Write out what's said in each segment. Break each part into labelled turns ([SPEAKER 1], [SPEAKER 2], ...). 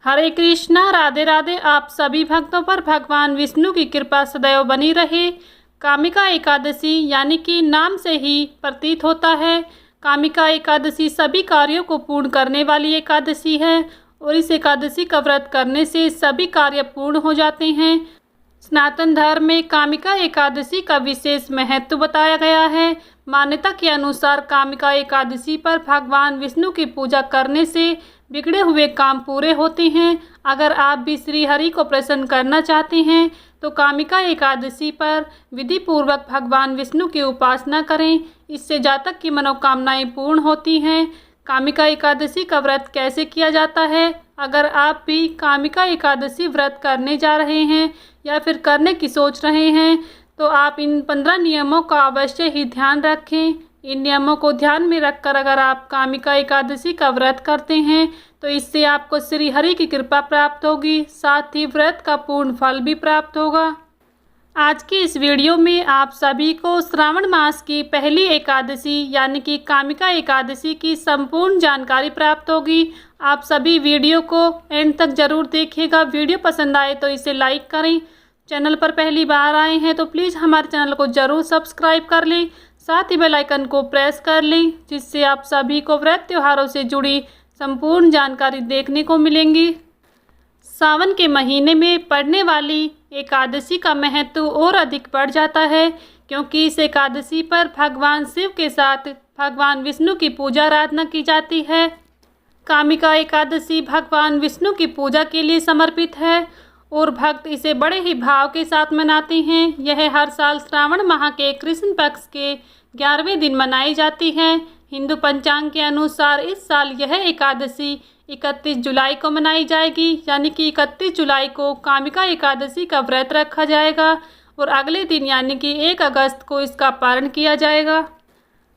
[SPEAKER 1] हरे कृष्णा, राधे राधे। आप सभी भक्तों पर भगवान विष्णु की कृपा सदैव बनी रहे। कामिका एकादशी यानी कि नाम से ही प्रतीत होता है, कामिका एकादशी सभी कार्यों को पूर्ण करने वाली एकादशी है और इस एकादशी का व्रत करने से सभी कार्य पूर्ण हो जाते हैं। सनातन धर्म में कामिका एकादशी का विशेष महत्व बताया गया है। मान्यता के अनुसार कामिका एकादशी पर भगवान विष्णु की पूजा करने से बिगड़े हुए काम पूरे होते हैं। अगर आप भी श्री हरि को प्रसन्न करना चाहते हैं तो कामिका एकादशी पर विधि पूर्वक भगवान विष्णु की उपासना करें। इससे जातक की मनोकामनाएं पूर्ण होती हैं। कामिका एकादशी का व्रत कैसे किया जाता है? अगर आप भी कामिका एकादशी व्रत करने जा रहे हैं या फिर करने की सोच रहे हैं तो आप इन 15 नियमों का अवश्य ही ध्यान रखें। इन नियमों को ध्यान में रखकर अगर आप कामिका एकादशी का व्रत करते हैं तो इससे आपको श्री हरि की कृपा प्राप्त होगी, साथ ही व्रत का पूर्ण फल भी प्राप्त होगा। आज की इस वीडियो में आप सभी को श्रावण मास की पहली एकादशी यानी कि कामिका एकादशी की संपूर्ण जानकारी प्राप्त होगी। आप सभी वीडियो को एंड तक जरूर देखिएगा। वीडियो पसंद आए तो इसे लाइक करें। चैनल पर पहली बार आए हैं तो प्लीज़ हमारे चैनल को ज़रूर सब्सक्राइब कर लें, साथ ही बेल आइकन को प्रेस कर लें, जिससे आप सभी को व्रत त्योहारों से जुड़ी संपूर्ण जानकारी देखने को मिलेंगी। सावन के महीने में पड़ने वाली एकादशी का महत्व और अधिक बढ़ जाता है, क्योंकि इस एकादशी पर भगवान शिव के साथ भगवान विष्णु की पूजा आराधना की जाती है। कामिका एकादशी भगवान विष्णु की पूजा के लिए समर्पित है और भक्त इसे बड़े ही भाव के साथ मनाते हैं। यह हर साल श्रावण माह के कृष्ण पक्ष के 11वें दिन मनाई जाती है। हिंदू पंचांग के अनुसार इस साल यह एकादशी 31 जुलाई को मनाई जाएगी, यानी कि 31 जुलाई को कामिका एकादशी का व्रत रखा जाएगा और अगले दिन यानी कि 1 अगस्त को इसका पारण किया जाएगा।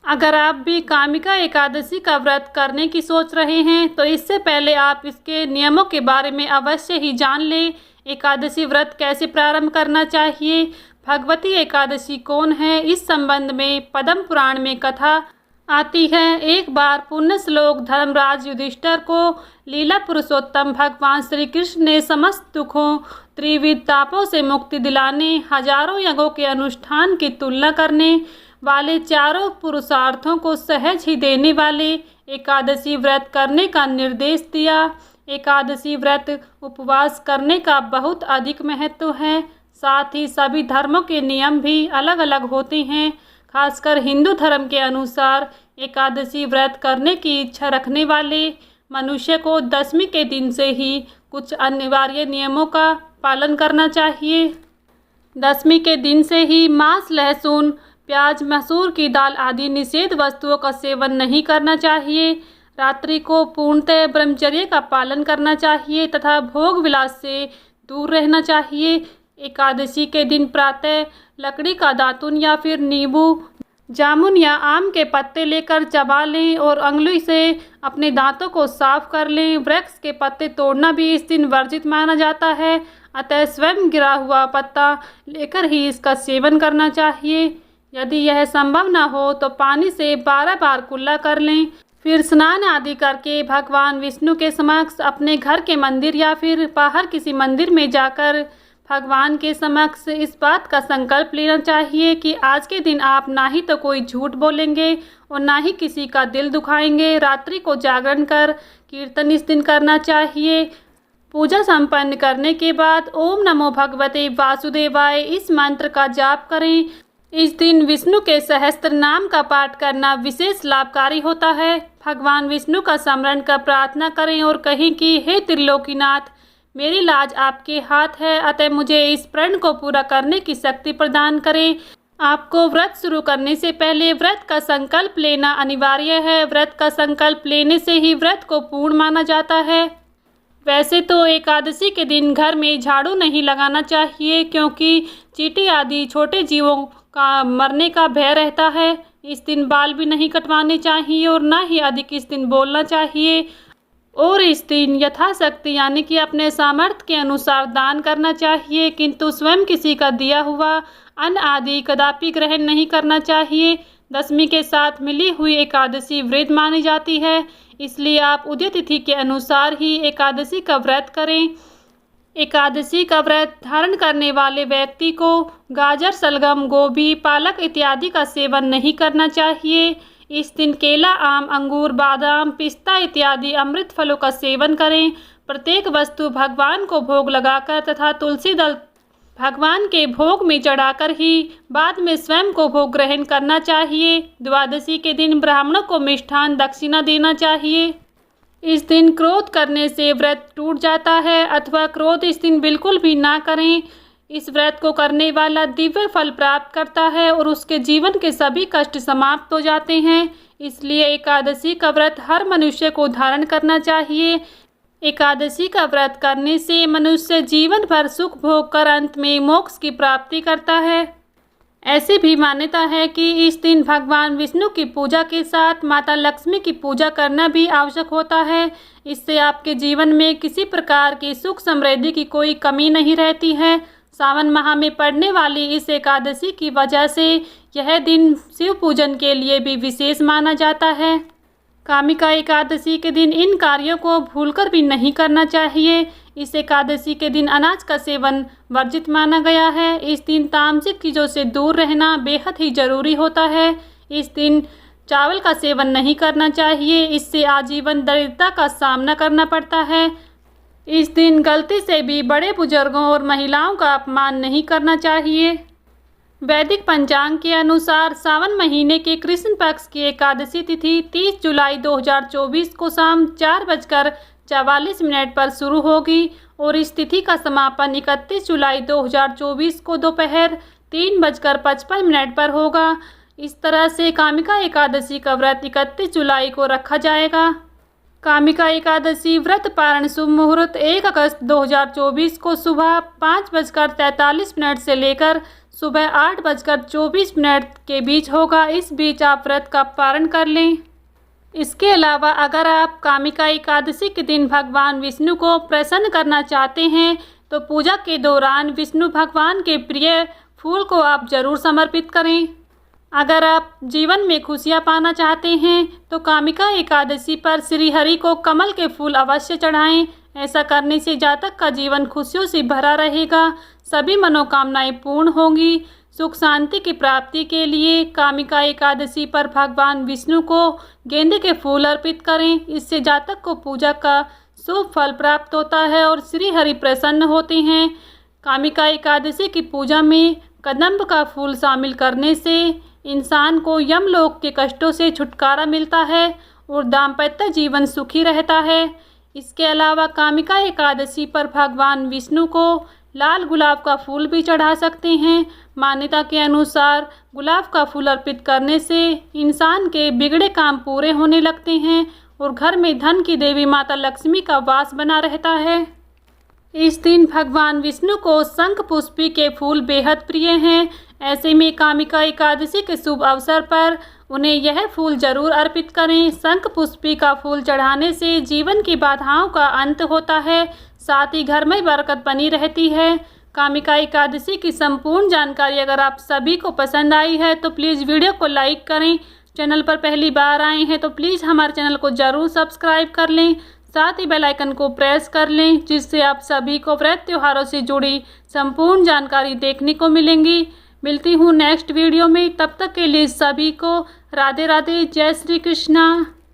[SPEAKER 1] अगर आप भी कामिका एकादशी का व्रत करने की सोच रहे हैं तो इससे पहले आप इसके नियमों के बारे में अवश्य ही जान लें। एकादशी व्रत कैसे प्रारंभ करना चाहिए, भगवती एकादशी कौन है, इस संबंध में पद्म पुराण में कथा आती है। एक बार पुण्य श्लोक धर्मराज युधिष्ठिर को लीला पुरुषोत्तम भगवान श्री कृष्ण ने समस्त दुखों त्रिविध तापों से मुक्ति दिलाने, हजारों यज्ञों के अनुष्ठान की तुलना करने वाले, चारों पुरुषार्थों को सहज ही देने वाले एकादशी व्रत करने का निर्देश दिया। एकादशी व्रत उपवास करने का बहुत अधिक महत्व है। साथ ही सभी धर्मों के नियम भी अलग अलग होते हैं। खासकर हिंदू धर्म के अनुसार एकादशी व्रत करने की इच्छा रखने वाले मनुष्य को दशमी के दिन से ही कुछ अनिवार्य नियमों का पालन करना चाहिए। दशमी के दिन से ही मांस, लहसुन, प्याज, मसूर की दाल आदि निषेध वस्तुओं का सेवन नहीं करना चाहिए। रात्रि को पूर्णतः ब्रह्मचर्य का पालन करना चाहिए तथा भोग विलास से दूर रहना चाहिए। एकादशी के दिन प्रातः लकड़ी का दातुन या फिर नींबू, जामुन या आम के पत्ते लेकर चबा लें और अंगुली से अपने दांतों को साफ कर लें। वृक्ष के पत्ते तोड़ना भी इस दिन वर्जित माना जाता है, अतः स्वयं गिरा हुआ पत्ता लेकर ही इसका सेवन करना चाहिए। यदि यह संभव न हो तो पानी से 12 बार कुल्ला कर लें। फिर स्नान आदि करके भगवान विष्णु के समक्ष अपने घर के मंदिर या फिर बाहर किसी मंदिर में जाकर भगवान के समक्ष इस बात का संकल्प लेना चाहिए कि आज के दिन आप ना ही तो कोई झूठ बोलेंगे और ना ही किसी का दिल दुखाएंगे। रात्रि को जागरण कर कीर्तन इस दिन करना चाहिए। पूजा संपन्न करने के बाद ओम नमो भगवते वासुदेवाय इस मंत्र का जाप करें। इस दिन विष्णु के सहस्त्र नाम का पाठ करना विशेष लाभकारी होता है। भगवान विष्णु का स्मरण कर प्रार्थना करें और कहें कि हे त्रिलोकीनाथ, मेरी लाज आपके हाथ है, अतः मुझे इस प्रण को पूरा करने की शक्ति प्रदान करें। आपको व्रत शुरू करने से पहले व्रत का संकल्प लेना अनिवार्य है। व्रत का संकल्प लेने से ही व्रत को पूर्ण माना जाता है। वैसे तो एकादशी के दिन घर में झाड़ू नहीं लगाना चाहिए, क्योंकि चींटी आदि छोटे जीवों का मरने का भय रहता है। इस दिन बाल भी नहीं कटवाने चाहिए और ना ही अधिक इस दिन बोलना चाहिए और इस दिन यथाशक्ति यानी कि अपने सामर्थ्य के अनुसार दान करना चाहिए, किंतु स्वयं किसी का दिया हुआ अन्न आदि कदापि ग्रहण नहीं करना चाहिए। दशमी के साथ मिली हुई एकादशी वृद्ध मानी जाती है। इसलिए आप उदय तिथि के अनुसार ही एकादशी का व्रत करें। एकादशी का व्रत धारण करने वाले व्यक्ति को गाजर, शलगम, गोभी, पालक इत्यादि का सेवन नहीं करना चाहिए। इस दिन केला, आम, अंगूर, बादाम, पिस्ता इत्यादि अमृत फलों का सेवन करें। प्रत्येक वस्तु भगवान को भोग लगाकर तथा तुलसी दल भगवान के भोग में चढ़ाकर ही बाद में स्वयं को भोग ग्रहण करना चाहिए। द्वादशी के दिन ब्राह्मणों को मिष्ठान दक्षिणा देना चाहिए। इस दिन क्रोध करने से व्रत टूट जाता है अथवा क्रोध इस दिन बिल्कुल भी ना करें। इस व्रत को करने वाला दिव्य फल प्राप्त करता है और उसके जीवन के सभी कष्ट समाप्त हो जाते हैं। इसलिए एकादशी का व्रत हर मनुष्य को धारण करना चाहिए। एकादशी का व्रत करने से मनुष्य जीवन भर सुख भोग कर अंत में मोक्ष की प्राप्ति करता है। ऐसी भी मान्यता है कि इस दिन भगवान विष्णु की पूजा के साथ माता लक्ष्मी की पूजा करना भी आवश्यक होता है। इससे आपके जीवन में किसी प्रकार की सुख समृद्धि की कोई कमी नहीं रहती है। सावन माह में पड़ने वाली इस एकादशी की वजह से यह दिन शिव पूजन के लिए भी विशेष माना जाता है। कामिका एकादशी के दिन इन कार्यों को भूलकर भी नहीं करना चाहिए। इस एकादशी के दिन अनाज का सेवन वर्जित माना गया है। इस दिन तामसिक चीज़ों से दूर रहना बेहद ही जरूरी होता है। इस दिन चावल का सेवन नहीं करना चाहिए, इससे आजीवन दरिद्रता का सामना करना पड़ता है। इस दिन गलती से भी बड़े बुजुर्गों और महिलाओं का अपमान नहीं करना चाहिए। वैदिक पंचांग के अनुसार सावन महीने के कृष्ण पक्ष की एकादशी तिथि 30 जुलाई 2024 को शाम 4:44 पर शुरू होगी और इस तिथि का समापन 31 जुलाई 2024 को दोपहर 3:55 पर होगा। इस तरह से कामिका एकादशी का व्रत 31 जुलाई को रखा जाएगा। कामिका एकादशी व्रत पारण शुभ मुहूर्त 1 अगस्त 2024 को सुबह 5:43 से लेकर सुबह 8:24 के बीच होगा। इस बीच आप व्रत का पारण कर लें। इसके अलावा अगर आप कामिका एकादशी के दिन भगवान विष्णु को प्रसन्न करना चाहते हैं तो पूजा के दौरान विष्णु भगवान के प्रिय फूल को आप जरूर समर्पित करें। अगर आप जीवन में खुशियां पाना चाहते हैं तो कामिका एकादशी पर श्री हरि को कमल के फूल अवश्य चढ़ाएं। ऐसा करने से जातक का जीवन खुशियों से भरा रहेगा, सभी मनोकामनाएं पूर्ण होंगी। सुख शांति की प्राप्ति के लिए कामिका एकादशी पर भगवान विष्णु को गेंदे के फूल अर्पित करें। इससे जातक को पूजा का शुभ फल प्राप्त होता है और श्री हरि प्रसन्न होते हैं। कामिका एकादशी की पूजा में कदम्ब का फूल शामिल करने से इंसान को यमलोक के कष्टों से छुटकारा मिलता है और दाम्पत्य जीवन सुखी रहता है। इसके अलावा कामिका एकादशी पर भगवान विष्णु को लाल गुलाब का फूल भी चढ़ा सकते हैं। मान्यता के अनुसार गुलाब का फूल अर्पित करने से इंसान के बिगड़े काम पूरे होने लगते हैं और घर में धन की देवी माता लक्ष्मी का वास बना रहता है। इस दिन भगवान विष्णु को शंख पुष्पी के फूल बेहद प्रिय हैं। ऐसे में कामिका एकादशी के शुभ अवसर पर उन्हें यह फूल जरूर अर्पित करें। शंख पुष्पी का फूल चढ़ाने से जीवन की बाधाओं का अंत होता है, साथ ही घर में बरकत बनी रहती है। कामिका एकादशी की संपूर्ण जानकारी अगर आप सभी को पसंद आई है तो प्लीज़ वीडियो को लाइक करें। चैनल पर पहली बार आए हैं तो प्लीज़ हमारे चैनल को ज़रूर सब्सक्राइब कर लें, साथ ही बेल आइकन को प्रेस कर लें, जिससे आप सभी को व्रत त्योहारों से जुड़ी संपूर्ण जानकारी देखने को मिलेंगी। मिलती हूँ नेक्स्ट वीडियो में, तब तक के लिए सभी को राधे राधे, जय श्री कृष्णा।